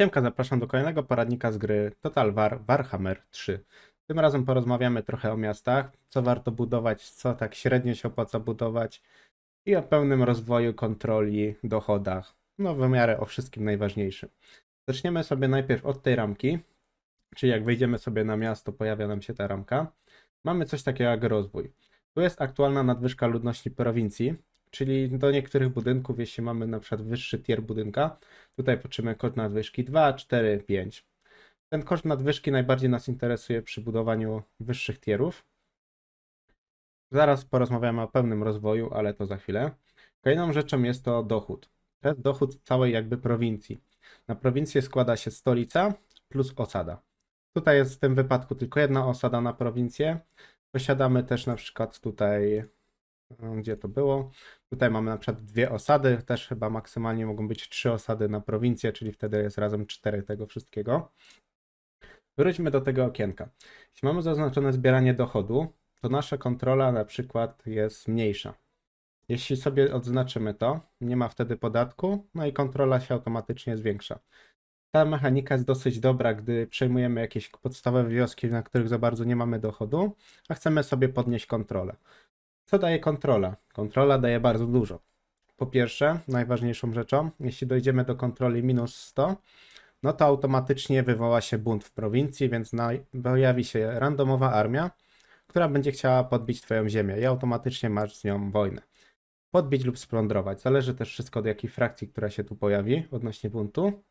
Siemka, zapraszam do kolejnego poradnika z gry Total War Warhammer 3. Tym razem porozmawiamy trochę o miastach, co warto budować, co tak średnio się opłaca budować i o pełnym rozwoju, kontroli, dochodach. No w miarę o wszystkim najważniejszym. Zaczniemy sobie najpierw od tej ramki, czyli jak wejdziemy sobie na miasto, pojawia nam się ta ramka. Mamy coś takiego jak rozwój. Tu jest aktualna nadwyżka ludności prowincji, czyli do niektórych budynków, jeśli mamy na przykład wyższy tier budynka, tutaj patrzymy koszt nadwyżki 2, 4, 5. Ten koszt nadwyżki najbardziej nas interesuje przy budowaniu wyższych tierów. Zaraz porozmawiamy o pełnym rozwoju, ale to za chwilę. Kolejną rzeczą jest to dochód. To jest dochód całej jakby prowincji. Na prowincję składa się stolica plus osada. Tutaj jest w tym wypadku tylko jedna osada na prowincję. Posiadamy też na przykład tutaj, gdzie to było? Tutaj mamy na przykład dwie osady, też chyba maksymalnie mogą być 3 osady na prowincję, czyli wtedy jest razem 4 tego wszystkiego. Wróćmy do tego okienka. Jeśli mamy zaznaczone zbieranie dochodu, to nasza kontrola na przykład jest mniejsza. Jeśli sobie odznaczymy to, nie ma wtedy podatku, no i kontrola się automatycznie zwiększa. Ta mechanika jest dosyć dobra, gdy przejmujemy jakieś podstawowe wioski, na których za bardzo nie mamy dochodu, a chcemy sobie podnieść kontrolę. Co daje kontrola? Kontrola daje bardzo dużo. Po pierwsze, najważniejszą rzeczą, jeśli dojdziemy do kontroli minus 100, no to automatycznie wywoła się bunt w prowincji, więc pojawi się randomowa armia, która będzie chciała podbić twoją ziemię i automatycznie masz z nią wojnę. Podbić lub splądrować. Zależy też wszystko od jakiej frakcji, która się tu pojawi odnośnie buntu.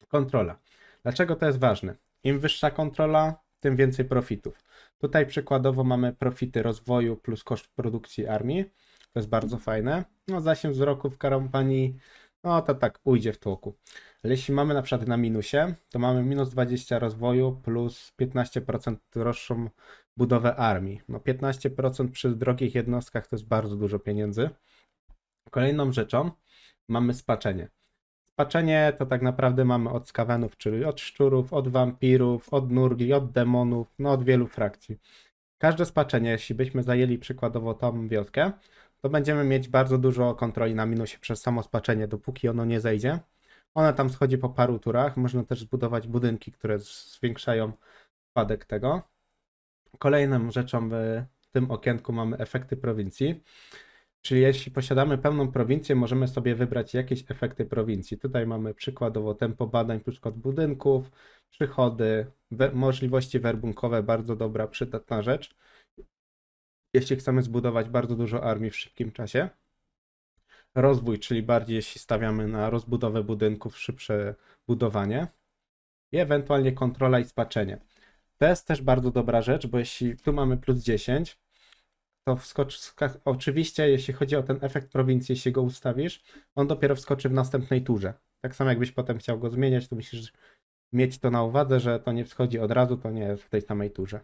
Kontrola. Dlaczego to jest ważne? Im wyższa kontrola, tym więcej profitów. Tutaj przykładowo mamy profity rozwoju plus koszt produkcji armii. To jest bardzo fajne. No zasięg wzroku w kampanii, no to tak ujdzie w tłoku. Ale jeśli mamy na przykład na minusie, to mamy minus 20 rozwoju plus 15% droższą budowę armii. No 15% przy drogich jednostkach to jest bardzo dużo pieniędzy. Kolejną rzeczą mamy spaczenie. Spaczenie to tak naprawdę mamy od skawenów, czyli od szczurów, od wampirów, od nurgli, od demonów, no od wielu frakcji. Każde spaczenie, jeśli byśmy zajęli przykładowo tą wioskę, to będziemy mieć bardzo dużo kontroli na minusie przez samo spaczenie, dopóki ono nie zejdzie. One tam schodzi po paru turach. Można też zbudować budynki, które zwiększają spadek tego. Kolejną rzeczą w tym okienku mamy efekty prowincji. Czyli jeśli posiadamy pełną prowincję, możemy sobie wybrać jakieś efekty prowincji. Tutaj mamy przykładowo tempo badań plus kod budynków, przychody, możliwości werbunkowe, bardzo dobra, przydatna rzecz. Jeśli chcemy zbudować bardzo dużo armii w szybkim czasie. Rozwój, czyli bardziej jeśli stawiamy na rozbudowę budynków, szybsze budowanie. I ewentualnie kontrola i spaczenie. To jest też bardzo dobra rzecz, bo jeśli tu mamy plus 10, to oczywiście, jeśli chodzi o ten efekt prowincji, jeśli go ustawisz, on dopiero wskoczy w następnej turze. Tak samo jakbyś potem chciał go zmieniać, to musisz mieć to na uwadze, że to nie wschodzi od razu, to nie jest w tej samej turze.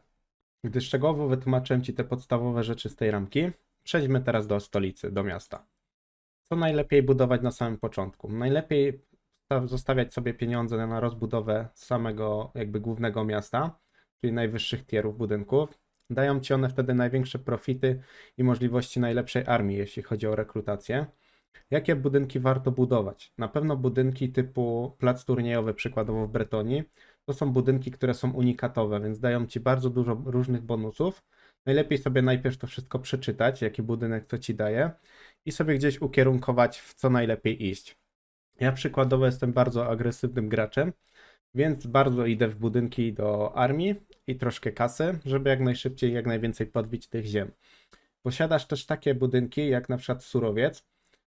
Gdy szczegółowo wytłumaczyłem Ci te podstawowe rzeczy z tej ramki, przejdźmy teraz do stolicy, do miasta. Co najlepiej budować na samym początku? Najlepiej zostawiać sobie pieniądze na rozbudowę samego jakby głównego miasta, czyli najwyższych tierów budynków. Dają Ci one wtedy największe profity i możliwości najlepszej armii, jeśli chodzi o rekrutację. Jakie budynki warto budować? Na pewno budynki typu plac turniejowy, przykładowo w Bretonii. To są budynki, które są unikatowe, więc dają Ci bardzo dużo różnych bonusów. Najlepiej sobie najpierw to wszystko przeczytać, jaki budynek to Ci daje i sobie gdzieś ukierunkować, w co najlepiej iść. Ja przykładowo jestem bardzo agresywnym graczem, więc bardzo idę w budynki do armii i troszkę kasy, żeby jak najszybciej, jak najwięcej podbić tych ziem. Posiadasz też takie budynki, jak na przykład surowiec,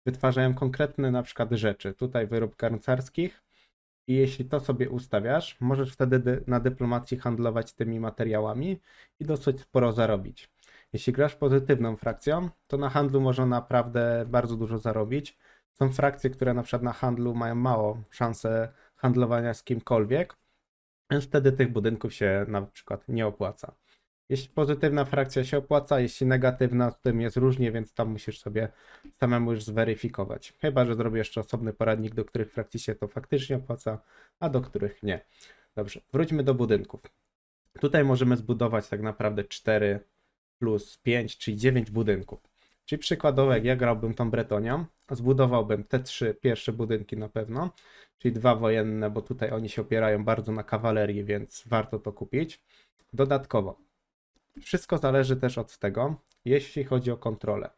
wytwarzają konkretne na przykład rzeczy. Tutaj wyrób garncarskich i jeśli to sobie ustawiasz, możesz wtedy na dyplomacji handlować tymi materiałami i dosyć sporo zarobić. Jeśli grasz pozytywną frakcją, to na handlu można naprawdę bardzo dużo zarobić. Są frakcje, które na przykład na handlu mają mało szansę handlowania z kimkolwiek, więc wtedy tych budynków się na przykład nie opłaca. Jeśli pozytywna frakcja się opłaca, jeśli negatywna, to tym jest różnie, więc tam musisz sobie samemu już zweryfikować. Chyba że zrobię jeszcze osobny poradnik, do których frakcji się to faktycznie opłaca, a do których nie. Dobrze, wróćmy do budynków. Tutaj możemy zbudować tak naprawdę 4 plus 5, czyli 9 budynków. Czyli przykładowo, jak ja grałbym tą Bretonią, zbudowałbym te 3 pierwsze budynki na pewno, czyli 2 wojenne, bo tutaj oni się opierają bardzo na kawalerii, więc warto to kupić. Dodatkowo, wszystko zależy też od tego, jeśli chodzi o kontrolę.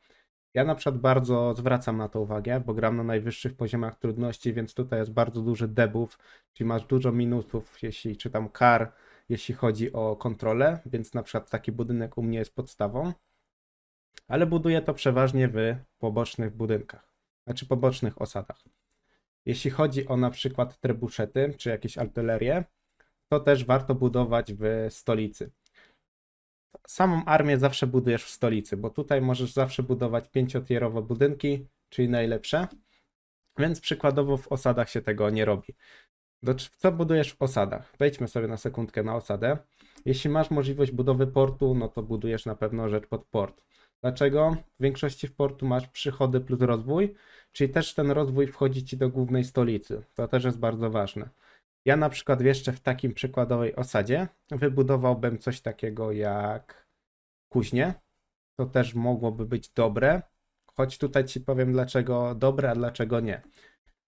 Ja na przykład bardzo zwracam na to uwagę, bo gram na najwyższych poziomach trudności, więc tutaj jest bardzo duży debuff, czyli masz dużo minusów, czy tam kar, jeśli chodzi o kontrolę, więc na przykład taki budynek u mnie jest podstawą, ale buduję to przeważnie w pobocznych budynkach, znaczy pobocznych osadach. Jeśli chodzi o na przykład trebuszety, czy jakieś artylerię, to też warto budować w stolicy. Samą armię zawsze budujesz w stolicy, bo tutaj możesz zawsze budować 5-tierowe budynki, czyli najlepsze, więc przykładowo w osadach się tego nie robi. Co budujesz w osadach? Wejdźmy sobie na sekundkę na osadę. Jeśli masz możliwość budowy portu, no to budujesz na pewno rzecz pod port. Dlaczego? W większości w portu masz przychody plus rozwój, czyli też ten rozwój wchodzi ci do głównej stolicy. To też jest bardzo ważne. Ja na przykład jeszcze w takim przykładowej osadzie wybudowałbym coś takiego jak kuźnię. To też mogłoby być dobre, choć tutaj ci powiem dlaczego dobre, a dlaczego nie.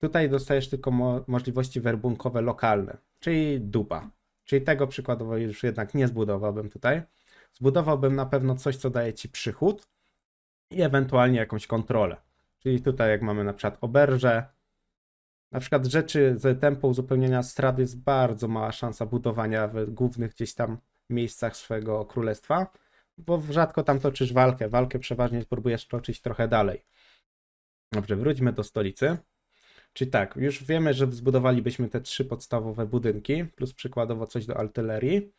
Tutaj dostajesz tylko możliwości werbunkowe lokalne, czyli dupa. Czyli tego przykładowo już jednak nie zbudowałbym tutaj. Zbudowałbym na pewno coś, co daje ci przychód i ewentualnie jakąś kontrolę. Czyli tutaj jak mamy na przykład oberże, na przykład rzeczy z tempo uzupełnienia strat jest bardzo mała szansa budowania w głównych gdzieś tam miejscach swojego królestwa, bo rzadko tam toczysz walkę. Walkę przeważnie próbujesz toczyć trochę dalej. Dobrze, wróćmy do stolicy. Czyli tak, już wiemy, że zbudowalibyśmy te 3 podstawowe budynki, plus przykładowo coś do artylerii.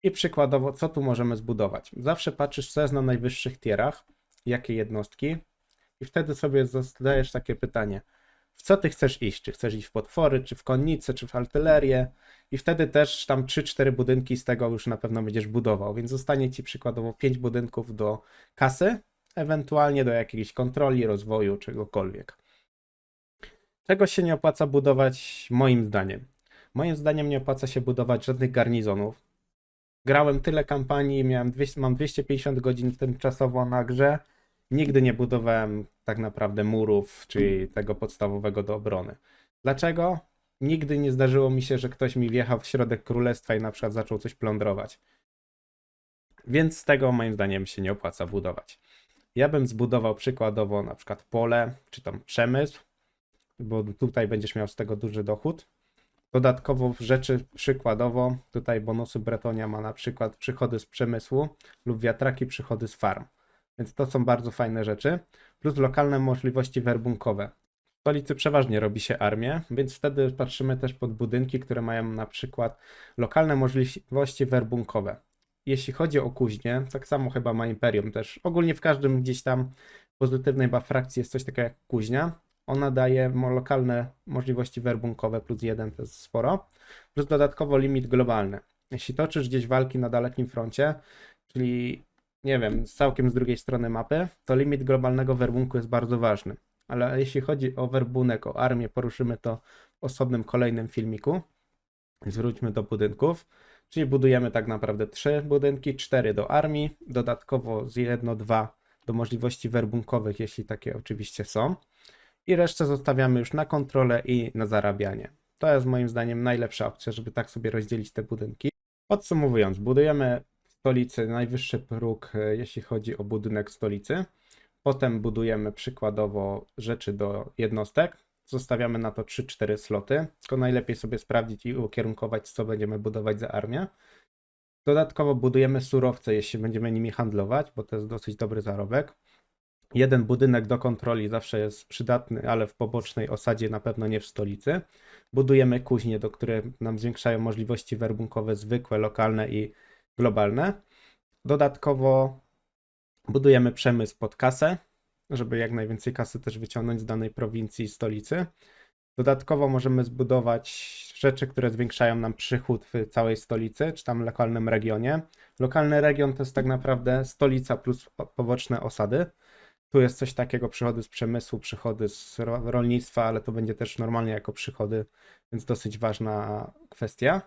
I przykładowo, co tu możemy zbudować? Zawsze patrzysz, co jest na najwyższych tierach, jakie jednostki, i wtedy sobie zadajesz takie pytanie, w co ty chcesz iść? Czy chcesz iść w potwory, czy w konnice, czy w artylerię? I wtedy też tam 3-4 budynki z tego już na pewno będziesz budował, więc zostanie ci przykładowo 5 budynków do kasy, ewentualnie do jakiejś kontroli, rozwoju, czegokolwiek. Czego się nie opłaca budować moim zdaniem? Moim zdaniem nie opłaca się budować żadnych garnizonów. Grałem tyle kampanii, mam 250 godzin tymczasowo na grze. Nigdy nie budowałem tak naprawdę murów, czyli tego podstawowego do obrony. Dlaczego? Nigdy nie zdarzyło mi się, że ktoś mi wjechał w środek królestwa i na przykład zaczął coś plądrować. Więc z tego moim zdaniem się nie opłaca budować. Ja bym zbudował przykładowo na przykład pole, czy tam przemysł, bo tutaj będziesz miał z tego duży dochód. Dodatkowo rzeczy przykładowo, tutaj bonusy Bretonia ma na przykład przychody z przemysłu lub wiatraki przychody z farm. Więc to są bardzo fajne rzeczy. Plus lokalne możliwości werbunkowe. W stolicy przeważnie robi się armię, więc wtedy patrzymy też pod budynki, które mają na przykład lokalne możliwości werbunkowe. Jeśli chodzi o kuźnię, tak samo chyba ma Imperium też. Ogólnie w każdym gdzieś tam pozytywnej frakcji jest coś takiego jak kuźnia. Ona daje lokalne możliwości werbunkowe plus 1, to jest sporo. Plus dodatkowo limit globalny. Jeśli toczysz gdzieś walki na dalekim froncie, czyli nie wiem, całkiem z drugiej strony mapy, to limit globalnego werbunku jest bardzo ważny. Ale jeśli chodzi o werbunek, o armię, poruszymy to w osobnym kolejnym filmiku. Zwróćmy do budynków. Czyli budujemy tak naprawdę 3 budynki, 4 do armii, dodatkowo z 1-2 do możliwości werbunkowych, jeśli takie oczywiście są. I resztę zostawiamy już na kontrolę i na zarabianie. To jest moim zdaniem najlepsza opcja, żeby tak sobie rozdzielić te budynki. Podsumowując, budujemy w stolicy najwyższy próg, jeśli chodzi o budynek stolicy. Potem budujemy przykładowo rzeczy do jednostek. Zostawiamy na to 3-4 sloty. Tylko najlepiej sobie sprawdzić i ukierunkować, co będziemy budować za armię. Dodatkowo budujemy surowce, jeśli będziemy nimi handlować, bo to jest dosyć dobry zarobek. Jeden budynek do kontroli zawsze jest przydatny, ale w pobocznej osadzie, na pewno nie w stolicy. Budujemy kuźnie, do których nam zwiększają możliwości werbunkowe zwykłe, lokalne i globalne. Dodatkowo budujemy przemysł pod kasę, żeby jak najwięcej kasy też wyciągnąć z danej prowincji i stolicy. Dodatkowo możemy zbudować rzeczy, które zwiększają nam przychód w całej stolicy, czy tam lokalnym regionie. Lokalny region to jest tak naprawdę stolica plus poboczne osady. Tu jest coś takiego, przychody z przemysłu, przychody z rolnictwa, ale to będzie też normalnie jako przychody, więc dosyć ważna kwestia.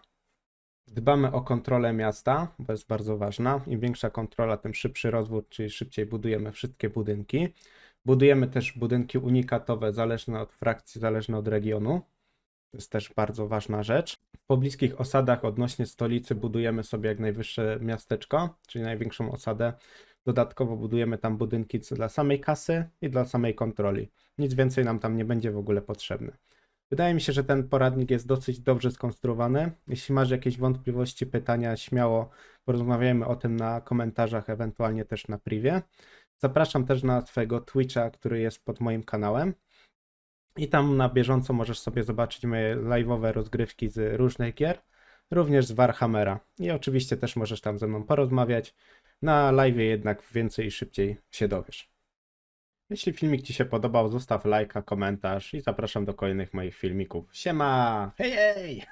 Dbamy o kontrolę miasta, bo jest bardzo ważna. Im większa kontrola, tym szybszy rozwój, czyli szybciej budujemy wszystkie budynki. Budujemy też budynki unikatowe, zależne od frakcji, zależne od regionu. To jest też bardzo ważna rzecz. W pobliskich osadach odnośnie stolicy budujemy sobie jak najwyższe miasteczko, czyli największą osadę. Dodatkowo budujemy tam budynki dla samej kasy i dla samej kontroli. Nic więcej nam tam nie będzie w ogóle potrzebne. Wydaje mi się, że ten poradnik jest dosyć dobrze skonstruowany. Jeśli masz jakieś wątpliwości, pytania, śmiało porozmawiajmy o tym na komentarzach, ewentualnie też na privie. Zapraszam też na swojego Twitcha, który jest pod moim kanałem. I tam na bieżąco możesz sobie zobaczyć moje live'owe rozgrywki z różnych gier, również z Warhammera. I oczywiście też możesz tam ze mną porozmawiać. Na live'ie jednak więcej i szybciej się dowiesz. Jeśli filmik Ci się podobał, zostaw lajka, komentarz i zapraszam do kolejnych moich filmików. Siema! Hej, hej!